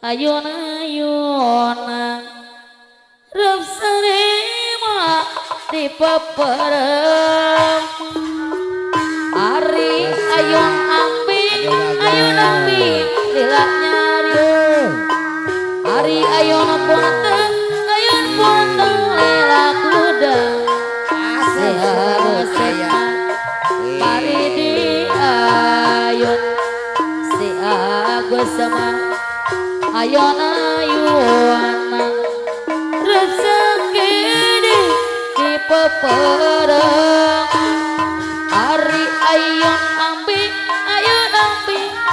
ayun-ayuna rep sarima di peperem ari ayun ambing ayun ambing lila nyari ari ayun ponteng lila kuda seharusnya mari di ayun si Agus sama ayun-ayuna rezeki di peperem ari ayun ambing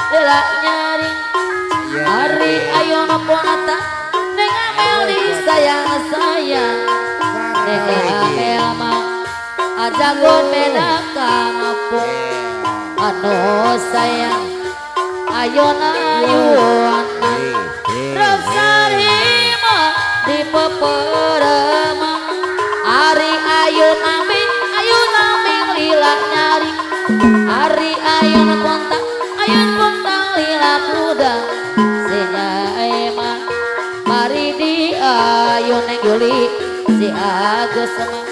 lila nyari ari ayun ponata neng amel di sayang-sayang neng amel mah ajagon beda kampung anu sayang ayun-ayuna rep sarima di peperem ari ayun ambing lila nyari ari ayun pontang lila kuda sinyaema mari di ayun neng Yuli si Agus sama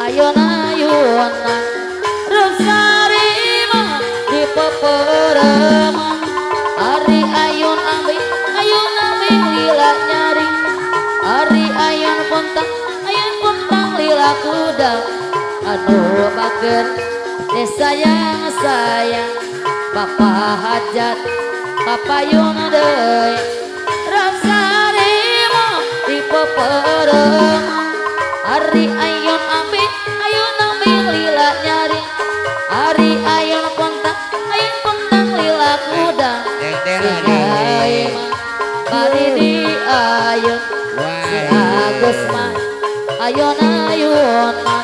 ayun-ayuna rep sarima di peperem ari ayun ambing lila nyari ari ayun pontang lila kuda anu bager sayang Bapak hajat papayun deui rep sarima di peperem ari ayun ambing lila nyari ari ayun pontang lila kuda sinyaema mari di ayun si Agus mah ayun-ayuna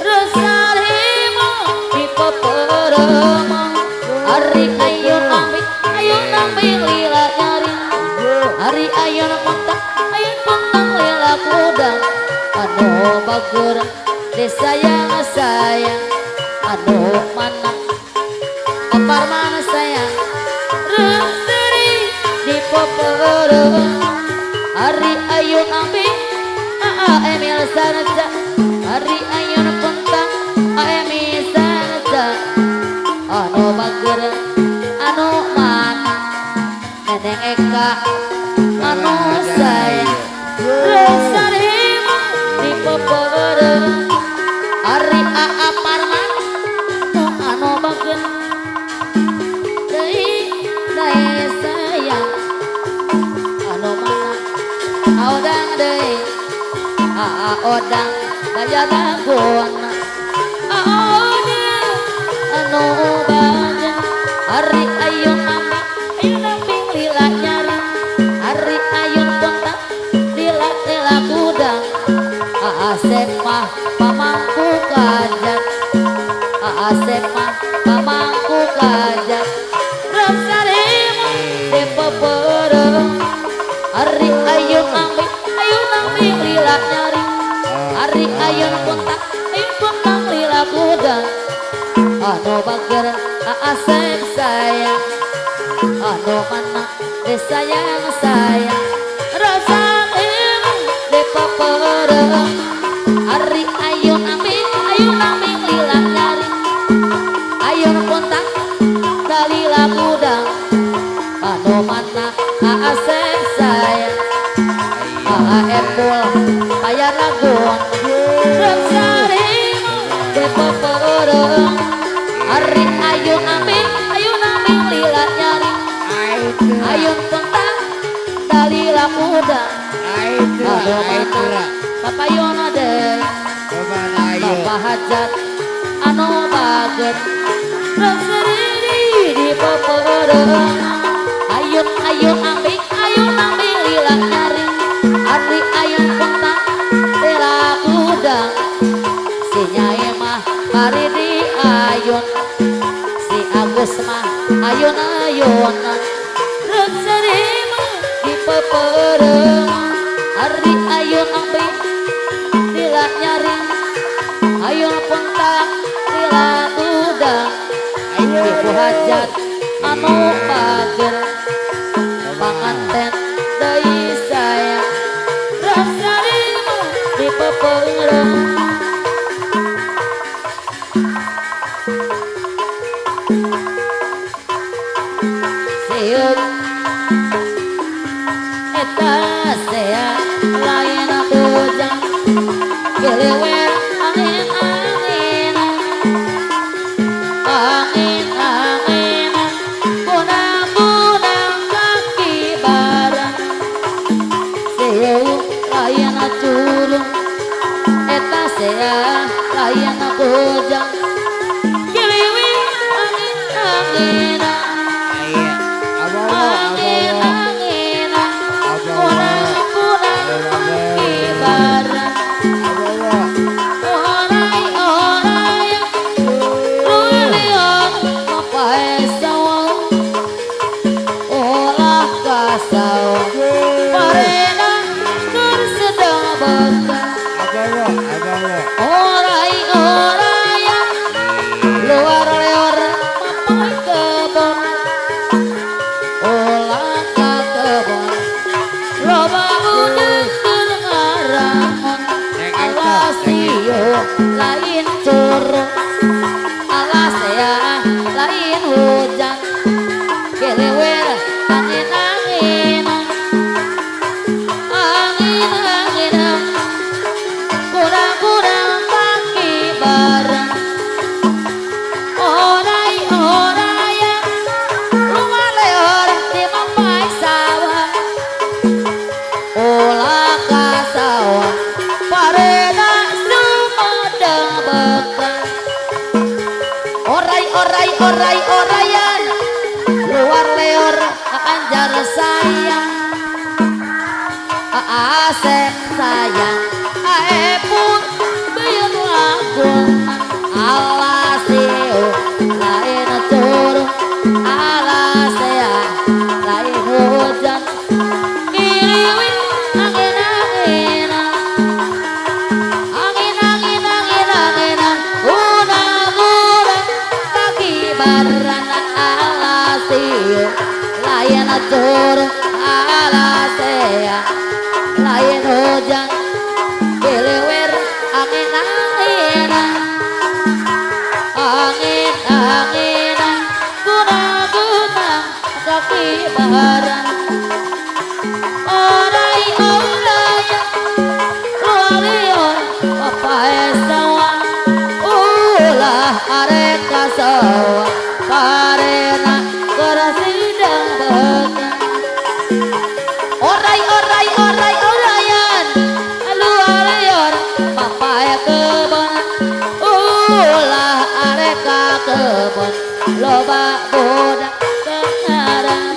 rep sarima di peperem ari ayun ambing lila nyari ari ayun pontang lila kuda anu bager disayang anu mana apar mana sayang rep seri di peperem ari ayun ambing Emil sarja ari ayun pontang Emil sarja anu bager anu mana neneng Eka anu sayang rep sarima di peperem ari Aa Parman anu bager deui sayang anu mana audang deui Aa odang daya dagona odang anu baja ari ayun ambing lila nyari ari ayun pontang lila kuda Asep mah pamangku kajat Asep mah pamangku kajat rep sarima di peperem ari ayun ambing lila nyari ari ayun pontang lila kuda anu bager Asep sayang anu mana disayang rep sarima di peperem ari ayun ambing lila nyari ayun pontang lila kuda anu mana Asep sayang Epul paya ragon rep sarima di peperem ari ayun ambing lila nyari ayun pontang lila kuda anu mana papayun deui Bapak hajat anu bager rep seri di peperem ayun ambing lila nyari ari ayun pontang lila kuda sinyaema mari di ayun si Agus mah ayun-ayuna rep sarima di peperem ari ayun ambing lila nyari ayun pontang lila kuda ibu hajat anu pager panganten pengrem siung eta sea lain bujang gelewer angin angin angin angin kunang kunang kaki barang siung lain curung eta sea lain bujang gelewer angin angin angin angin kunang kunang kaki barang orai orai lulian mapai sawang olah kasau parena bersedang bekang orai orai luar leor mapai kebon olah ka kebon loba budek dengaramon alasio lain curug alas ya lain hujan gelewer angin angin angin angin kurang kurang kaki bareng orai orai rumah leor di mapai sawah olah ka sawah parena sumedang bekang orai orai orai orayan luar leor anjar sayang asep sayang aepun biar lagu alasio lain curug alasea lain hujan iriwin angin angin angin angin angin angin unang unang kaki baran alasio lain curug alasea lain hujan gelewer angin angin angin angin kunang kunang kaki baran orai orai lualion papai sawah ulah arek ka sawah parena kerasidang bekang orai orai orai orayan lualion papai kebon ulah arek ka kebon loba budak dengaran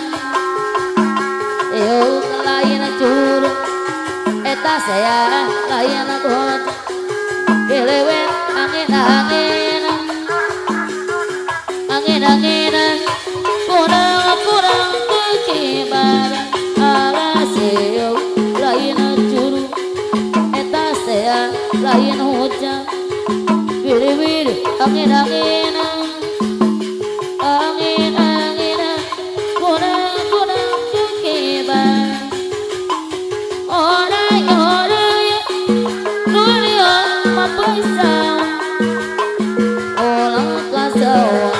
eu lain curug eta saya lain bojang gelewer angin angin angin angin kurang kurang kaki barang alasio lain curug eta saya lain hujan wiri-wiri angin angin angin angin kurang kurang kaki barang orai orai lulian mapai sawah olah ka sawah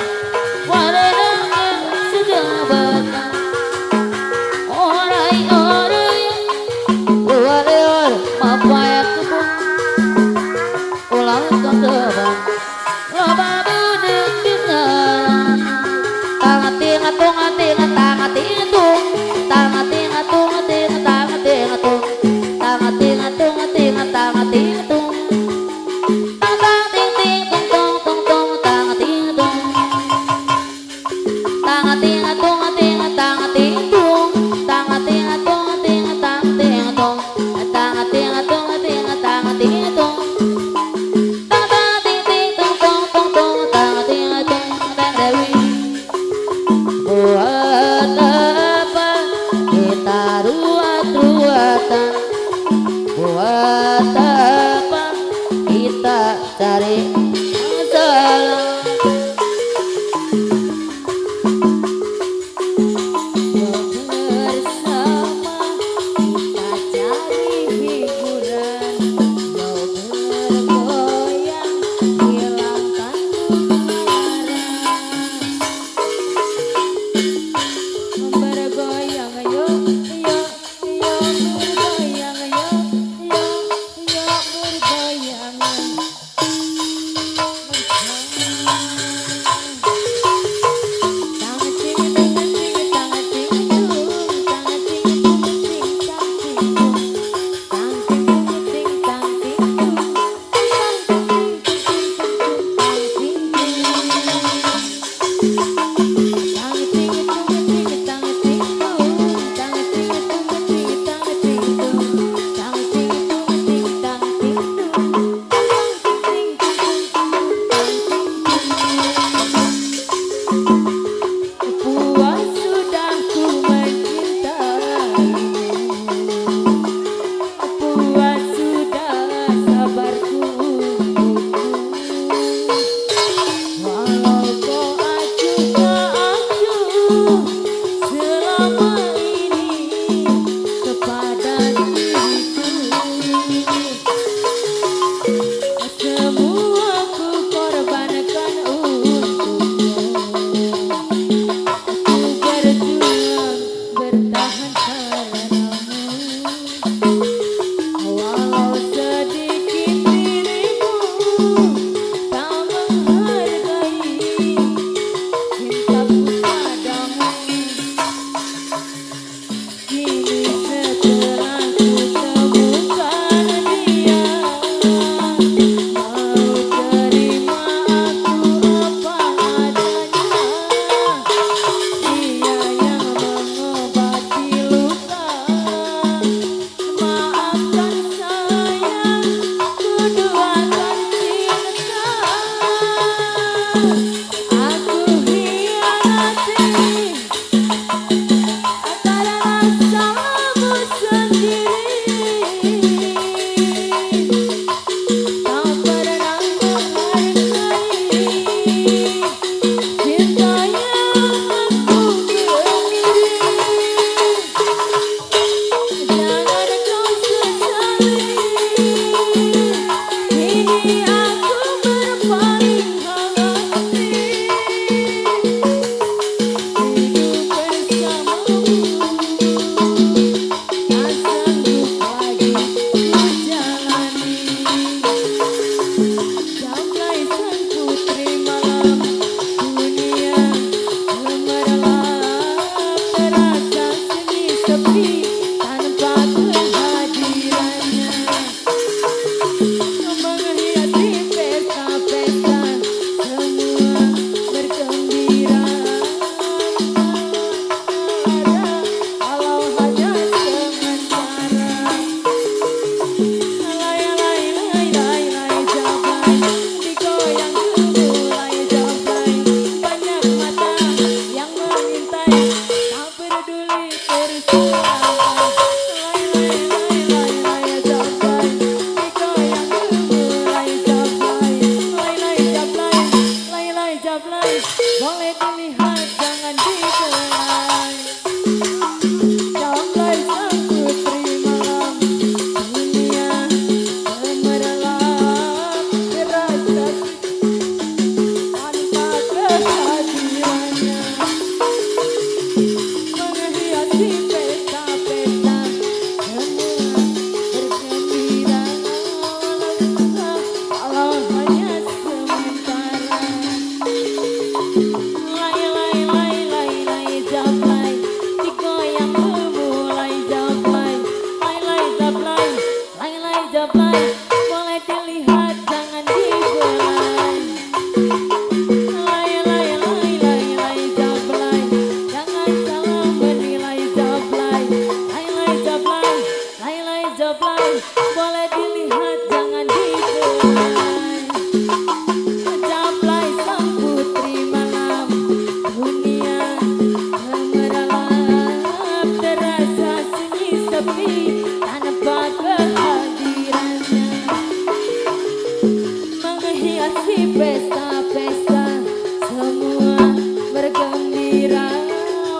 parena sedang bekang orai orai luar leor mapai kebon olah ka kebon loba budek dengaran tangati ngatung ngati ngatangati ngitung tangati ngatung ngati ngatangati ngatung tangati ngatung ngati ngatangati ngitung tang tang ting ting tung tong tung tong tangati ngitung tangati ngatung ngati ngatangati ngitung tangati ngatung ngati ngatangati ngitung tangati ngatung ngati ngatangati ngitung tang tang ting ting tung tong tung tong tangati ngitung tang dewi buat apa kita ruat-ruatan buat apa kita cari masalah bersama kita cari hiburan jablay, boleh dilihat jangan dibelai. Lay lay lay lay lay jablay, jangan salah menilai jablay. Lay lay jablay, boleh dilihat jangan dibelai. Jablay sang putri malam, dunia gemerlap, terasa sunyi sepi tanpa kehadirannya, menghiasi pesta-pesta semua bergembira,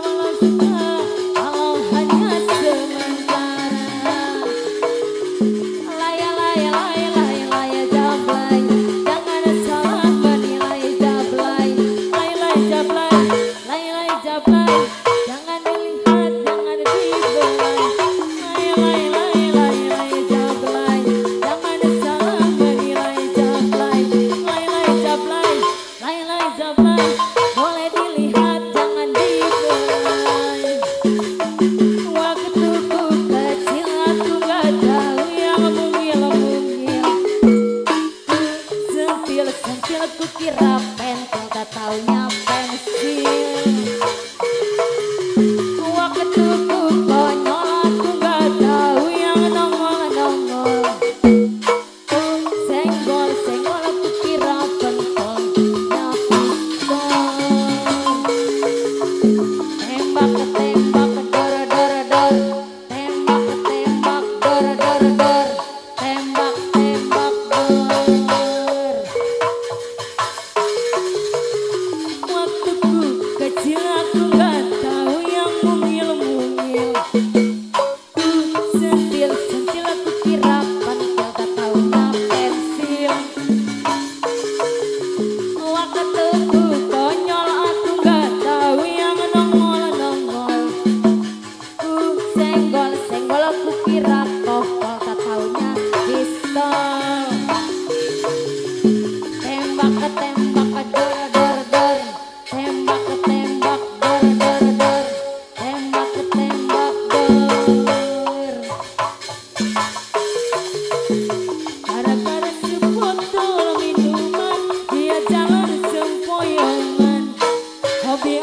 walau suka walau hanya sementara. Laya laya laya laya laya jablay, jangan salah menilai jablay. Lay lay jablay, jangan dilihat jangan dibelai. Lay lay lay lay lay jablay, jangan salah menilai jablay. Lay lay jablay, boleh dilihat jangan dibelai. Waktuku kecil aku gak tahu yang mungil-mungil, sentil-sentil ku kira pentil, gak taunya pensil. Waktuku konyol aku gak tahu yang nongol-nongol, senggol-senggol aku kira pentolnya pistol. Tembak-tembak dor-dor-dor, tembak-tembak dor-dor-dor, tembak-tembak dor. Waktuku kecil aku gak tahu yang mungil-mungil, sentil-sentil aku kira pentil, gak taunya pensil. Waktuku konyol aku gak tahu yang nongol-nongol, senggol-senggol aku kira kokol, gak taunya pistol. Tembak-tembak dor-dor-dor, tembak-tembak dor-dor-dor, tembak-tembak dor. Gara-gara sebotol minuman dia jalan sempoyongan, hobi